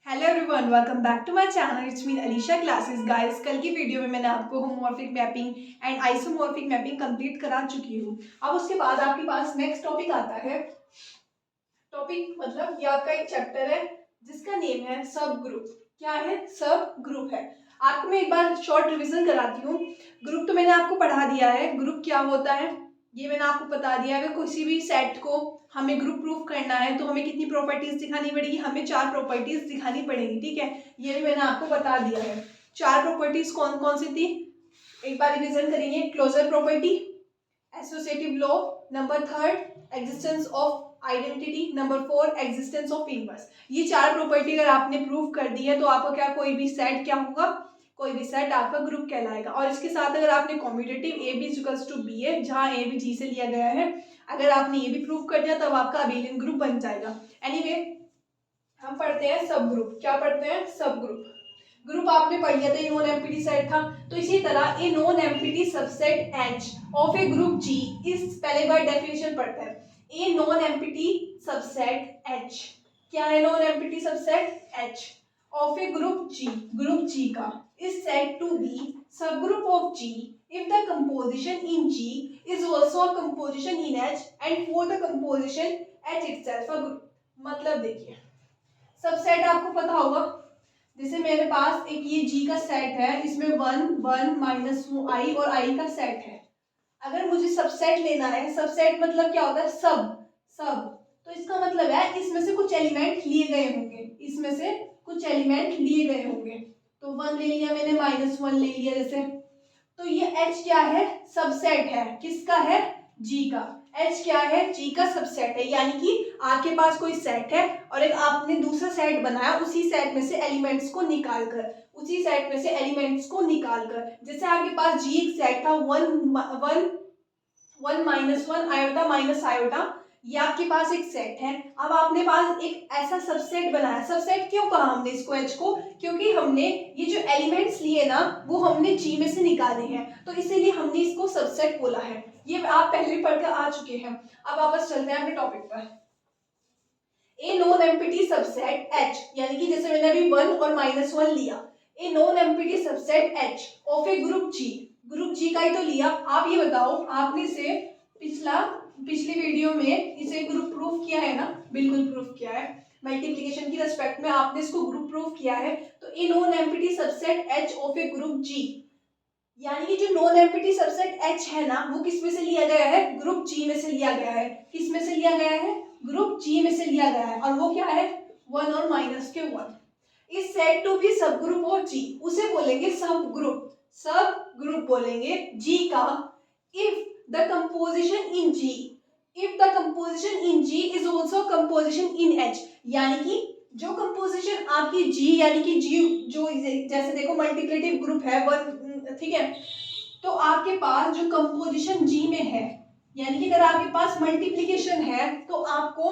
Hello everyone, welcome back to my channel. It's mean Alisha classes. Guys, कल की video में मैंने आपको homomorphic mapping and isomorphic mapping complete करा चुकी हूँ। अब उसके बाद आपके पास नेक्स्ट टॉपिक आता है। टॉपिक मतलब ये आपका एक चैप्टर है जिसका नेम है सब ग्रुप। क्या है? सब ग्रुप है। आपको मैं एक बार शॉर्ट रिविजन कराती हूँ। ग्रुप तो मैंने आपको पढ़ा दिया है, ग्रुप क्या होता है ये मैंने आपको बता दिया है। अगर किसी भी सेट को हमें ग्रुप प्रूफ करना है तो हमें कितनी प्रॉपर्टीज दिखानी पड़ेगी? हमें 4 प्रॉपर्टीज दिखानी पड़ेगी। ठीक है, ये भी मैंने आपको बता दिया है। 4 प्रॉपर्टीज कौन कौन सी थी एक बार रिविजन करेंगे। Closure property, associative law, number 3 existence of identity, number 4 existence of inverse. ये 4 प्रॉपर्टी अगर आपने प्रूव कर दी है तो आपका क्या कोई भी सेट क्या होगा? कोई भी सेट आपका ग्रुप कहलाएगा। और इसके साथ अगर आपने commutative A B equals to B है, जहाँ ए बी जी से लिया गया है, अगर आपने ये भी प्रूव कर दिया तब आपका अबेलियन ग्रुप बन जाएगा। एनीवे, हम पढ़ते हैं सब ग्रुप। क्या पढ़ते हैं? सब ग्रुप। ग्रुप आपने पढ़ लिया था, नॉन एम्प्टी सेट था। तो इसी तरह a non empty subset H of a group G इस पहले बार डेफिनेशन पढ़ते हैं। A non empty subset H. क्या है non empty subset? H of a group G का is said to be subgroup of G if the composition in G is also a composition in H and for the composition H itself a group। मतलब देखिए, subset आपको पता होगा। जैसे मेरे पास एक ये G का सेट है, इसमें 1 1 माइनस आई और आई का सेट है। अगर मुझे सबसेट लेना है, सबसेट मतलब क्या होता है? सब सब। तो इसका मतलब है इसमें से कुछ एलिमेंट लिए गए होंगे, इसमें से कुछ एलिमेंट लिए गए होंगे। तो 1 ले लिया मैंने, -1 ले लिया जैसे। तो ये H क्या है? सबसेट है। किसका है? G का। H क्या है? G का सबसेट है। यानी कि आपके पास कोई सेट है और एक आपने दूसरा सेट बनाया, उसी सेट में से एलिमेंट्स को निकालकर, जैसे आपके पास G एक सेट था 1 -1 आयोटा माइनस आयोटा, ये आपके पास एक सेट है। अब आपने पास एक ऐसा सबसेट बनाया। सबसेट क्यों कहा हमने इसको H को? क्योंकि हमने ये जो एलिमेंट्स लिए ना वो हमने G में से निकाले हैं, तो इसीलिए हमने इसको सबसेट बोला है। ये आप पहले भी पढ़कर आ चुके हैं। अब वापस चलते हैं अपने टॉपिक पर। ए नॉन एम्प्टी सबसेट H, यानी कि जैसे मैंने अभी 1 और -1 लिया। ए non empty subset H of a group G, group G का ही तो लिया। आप ये बताओ, आपने से पिछली वीडियो में इसे ग्रुप प्रूफ किया है ना? बिल्कुल प्रूफ किया है। मल्टीप्लिकेशन की रेस्पेक्ट में आपने इसको ग्रुप प्रूफ किया है। तो ए non empty subset H of a group G, यानी कि जो नॉन एम्प्टी सबसेट H है ना, वो किस में से लिया गया है? ग्रुप G में से लिया गया है। किस में से लिया गया है? ग्रुप G में से लिया गया है। और वो क्या है? 1 और -1। इस set to be subgroup of G, उसे बोलेंगे सब ग्रुप। सब ग्रुप बोलेंगे G का if the composition in G is also composition in H, यानी कि जो कंपोजिशन आपकी G, यानी कि G जो जैसे देखो मल्टीप्लिकेटिव ग्रुप है 1, ठीक है। तो आपके पास जो कंपोजिशन G में है, यानी कि अगर आपके पास मल्टीप्लिकेशन है तो आपको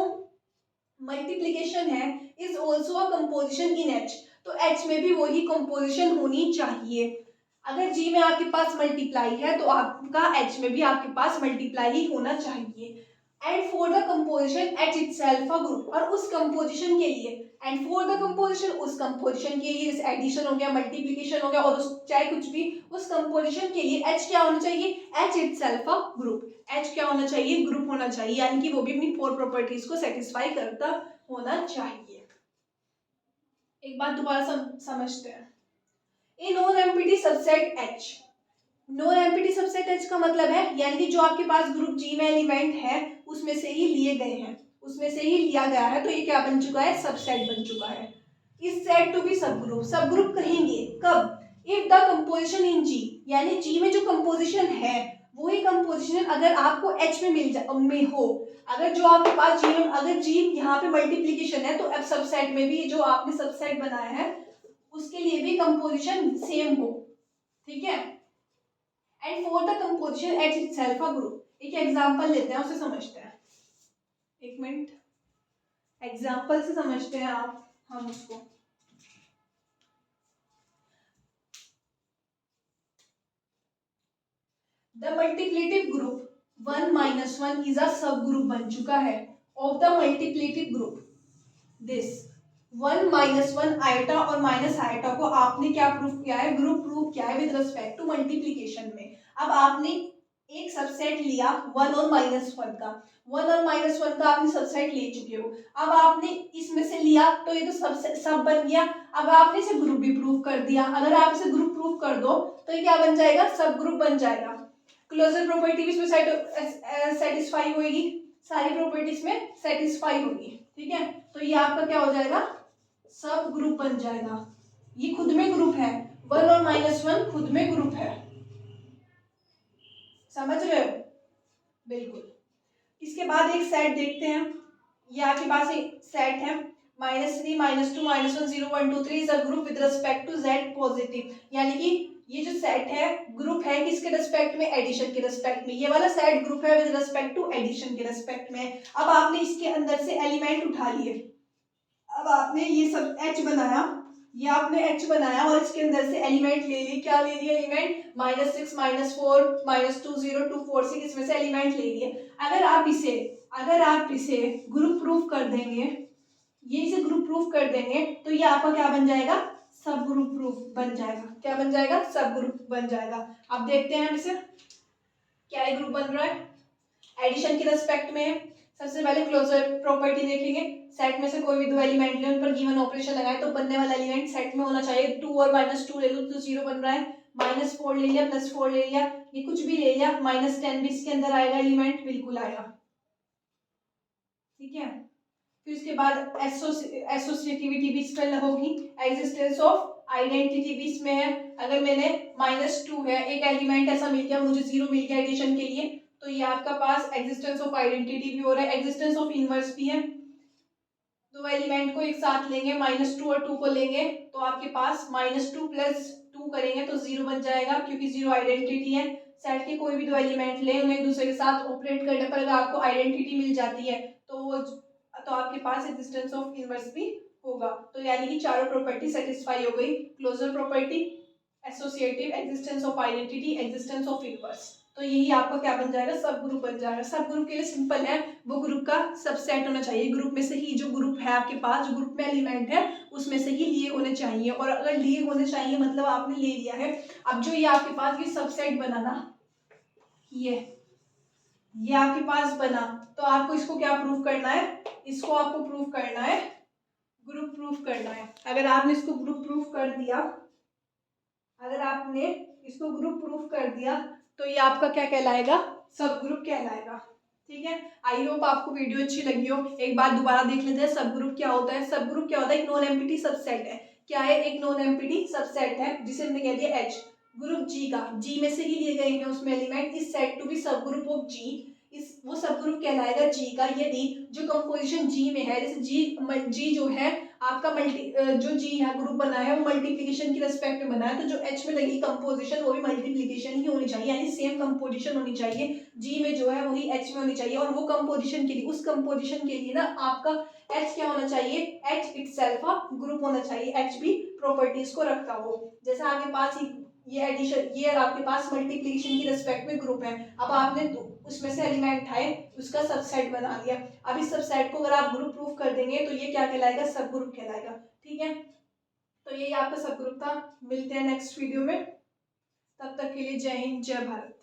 मल्टीप्लिकेशन है is also a composition in H, तो H में भी वही कंपोजिशन होनी चाहिए। अगर G में आपके पास मल्टीप्लाई है तो आपका H में भी आपके पास मल्टीप्लाई ही होना चाहिए। And for the composition H itself a group, और उस कंपोजिशन के लिए, एंड फॉर द कंपोजिशन उस कंपोजिशन के लिए, जैसे एडिशन हो गया, मल्टीप्लिकेशन हो गया, और उस चाहे कुछ भी, उस कंपोजिशन के लिए H क्या होना चाहिए? H itself a group. H क्या होना चाहिए? ग्रुप होना चाहिए, यानी कि वो भी अपनी 4 प्रॉपर्टीज को सेटिस्फाई करता होना चाहिए। एक बात दोबारा समझते हैं। A non empty subset H, non empty subset H का मतलब है यानी कि जो आपके पास ग्रुप G में एलिमेंट है उसमें से ही लिए गए हैं, उसमें से ही लिया गया है, तो ये क्या बन चुका है? सबसेट बन चुका है। इस सेट टू बी सब ग्रुप कहेंगे कब? If the composition in G, यानी G में जो कंपोजिशन है वही कंपोजिशन अगर आपको H में हो। अगर जो आपके पास G में, अगर G यहाँ पे मल्टीप्लिकेशन है तो अब सबसेट में भी जो आपने सबसेट बनाया है उसके लिए भी कंपोजिशन सेम हो, ठीक है। And for the composition H itself a group. एक एग्जांपल लेते हैं, उसे समझते हैं। एक मिनट, एग्जांपल से समझते हैं हम उसको। The multiplicative group 1 -1 is a सब ग्रुप बन चुका है of the multiplicative group this 1 -1 iota और माइनस आयोटा को आपने क्या प्रूफ किया है, ग्रुप प्रूफ किया है विद रिस्पेक्ट टू मल्टीप्लीकेशन में। अब आपने एक सबसेट लिया 1 और -1 का, 1 और -1 का आपने सबसेट ले चुके हो। अब आपने इसमें से लिया तो ये तो सब बन गया। अब आपने इसे ग्रुप भी प्रूफ कर दिया। अगर आप इसे ग्रुप प्रूफ कर दो तो ये क्या बन जाएगा, सब ग्रुप बन जाएगा। क्लोजर प्रॉपर्टी भी इसमें सेटिस्फाई होगी, सारी प्रॉपर्टीज में सेटिस्फाई होगी, ठीक है। तो ये आपका क्या हो जाएगा, सब ग्रुप बन जाएगा। ये खुद में ग्रुप है, 1 और -1 खुद में ग्रुप है, समझ रहे हो, बिल्कुल। इसके बाद एक सेट देखते हैं। ये आपके पास एक सेट है -3 -2 -1 0 1 2 3 is a group with respect to z positive. यानी कि ये जो सेट है ग्रुप है किसके रिस्पेक्ट में, एडिशन के रिस्पेक्ट में। ये वाला सेट ग्रुप है विद रिस्पेक्ट टू एडिशन के रिस्पेक्ट में। अब आपने इसके अंदर से एलिमेंट उठा लिए। अब आपने ये सब h बनाया, ये आपने h बनाया और इसके अंदर से एलिमेंट ले लिए। क्या ले लिए एलिमेंट, -6 -4 -2 0 2 4 6, इसमें से एलिमेंट ले लिए। अगर आप इसे ग्रुप प्रूफ कर देंगे, ये इसे ग्रुप प्रूफ कर देंगे तो ये आपका क्या बन जाएगा, सब ग्रुप प्रूफ बन जाएगा। क्या बन जाएगा, सब ग्रुप बन जाएगा। अब देखते हैं हम इसे, क्या ये ग्रुप बन रहा है, एडिशन के रेस्पेक्ट में है। सबसे पहले क्लोजर प्रॉपर्टी देखेंगे। सेट में से कोई भी दो एलिमेंट ले, उन पर गिवन ऑपरेशन लगाए तो बनने वाला एलिमेंट सेट में होना चाहिए। 2 और -2 ले लो तो 0 बन रहा है। -4 ले लिया, +4 ले लिया, ये कुछ भी ले लिया, -10 भी इसके अंदर आएगा, एलिमेंट बिल्कुल आएगा, ठीक है। फिर इसके बाद एसोसिएटिविटी भी इसमें होगी, एग्जिस्टेंस ऑफ आइडेंटिटी भी इसमें है। अगर मैंने -2 है, एक एलिमेंट ऐसा मिल गया, मुझे 0 मिल गया एडिशन के लिए, तो ये आपका पास एग्जिस्टेंस ऑफ आइडेंटिटी भी हो रहा है, एग्जिस्टेंस ऑफ इनवर्स भी है। दो एलिमेंट को एक साथ लेंगे, -2 और 2 को लेंगे तो आपके पास -2 + 2 करेंगे तो 0 बन जाएगा, क्योंकि 0 आइडेंटिटी है। सेट के कोई भी दो एलिमेंट लें, उन्हें एक दूसरे के साथ ऑपरेट करने पर अगर आपको आइडेंटिटी मिल जाती है तो आपके पास एग्जिस्टेंस ऑफ इनवर्स भी होगा। तो यानी कि चारों प्रॉपर्टी सेटिस्फाई हो गई, closure property, associative, existence of identity, existence of inverse. तो यही आपका क्या बन जाएगा, सब ग्रुप बन जाएगा। सब ग्रुप के लिए सिंपल है, वो ग्रुप का सबसेट होना चाहिए। ग्रुप में से ही जो ग्रुप है आपके पास, जो ग्रुप में एलिमेंट है उसमें से ही लिए होने चाहिए। और अगर लिए होने चाहिए मतलब आपने ले लिया है। अब जो ये आपके पास ये सबसेट बना ना, ये आपके पास बना, तो आपको इसको क्या प्रूफ करना है, इसको आपको प्रूफ करना है, ग्रुप प्रूफ करना है। अगर आपने इसको ग्रुप प्रूफ कर दिया, अगर आपने इसको ग्रुप प्रूफ कर दिया तो ये आपका क्या कहलाएगा, सब ग्रुप कहलाएगा, ठीक है। आई होप आपको वीडियो अच्छी लगी हो। एक बार दोबारा देख लेते हैं सब ग्रुप क्या होता है। सब ग्रुप क्या होता है, एक नॉन एम्प्टी सबसेट है। क्या है, एक नॉन एम्प्टी सबसेट है जिसे हमने कह दिया H। ग्रुप G का, G में से ही लिए गए हैं उसमें एलिमेंट, इस set to be subgroup of G। इस वो सब ग्रुप कहलाएगा G का यदि जो कंपोजिशन G में है, जैसे G जो है आपका जो G है ग्रुप बना है वो मल्टीप्लिकेशन की रेस्पेक्ट में बना है, तो जो H में लगी कंपोजिशन वो भी मल्टीप्लिकेशन ही होनी चाहिए, यानी सेम कंपोजिशन होनी चाहिए। G में जो है वही H में होनी चाहिए। और वो कंपोजिशन के लिए, उस कंपोजिशन के लिए ना आपका H क्या होना चाहिए, H इटसेल्फ ग्रुप होना चाहिए, H भी प्रॉपर्टीज को रखता हो। जैसे आपके पास ये एडिशन, ये आपके पास मल्टीप्लिकेशन की रेस्पेक्ट में ग्रुप है। अब आपने उसमें से एलिमेंट उठाए, उसका सबसेट बना लिया। अब इस सबसेट को अगर आप ग्रुप प्रूफ कर देंगे तो ये क्या कहलाएगा, सब ग्रुप कहलाएगा, ठीक है। तो यही आपका सब ग्रुप था। मिलते हैं नेक्स्ट वीडियो में, तब तक के लिए जय हिंद जय भारत।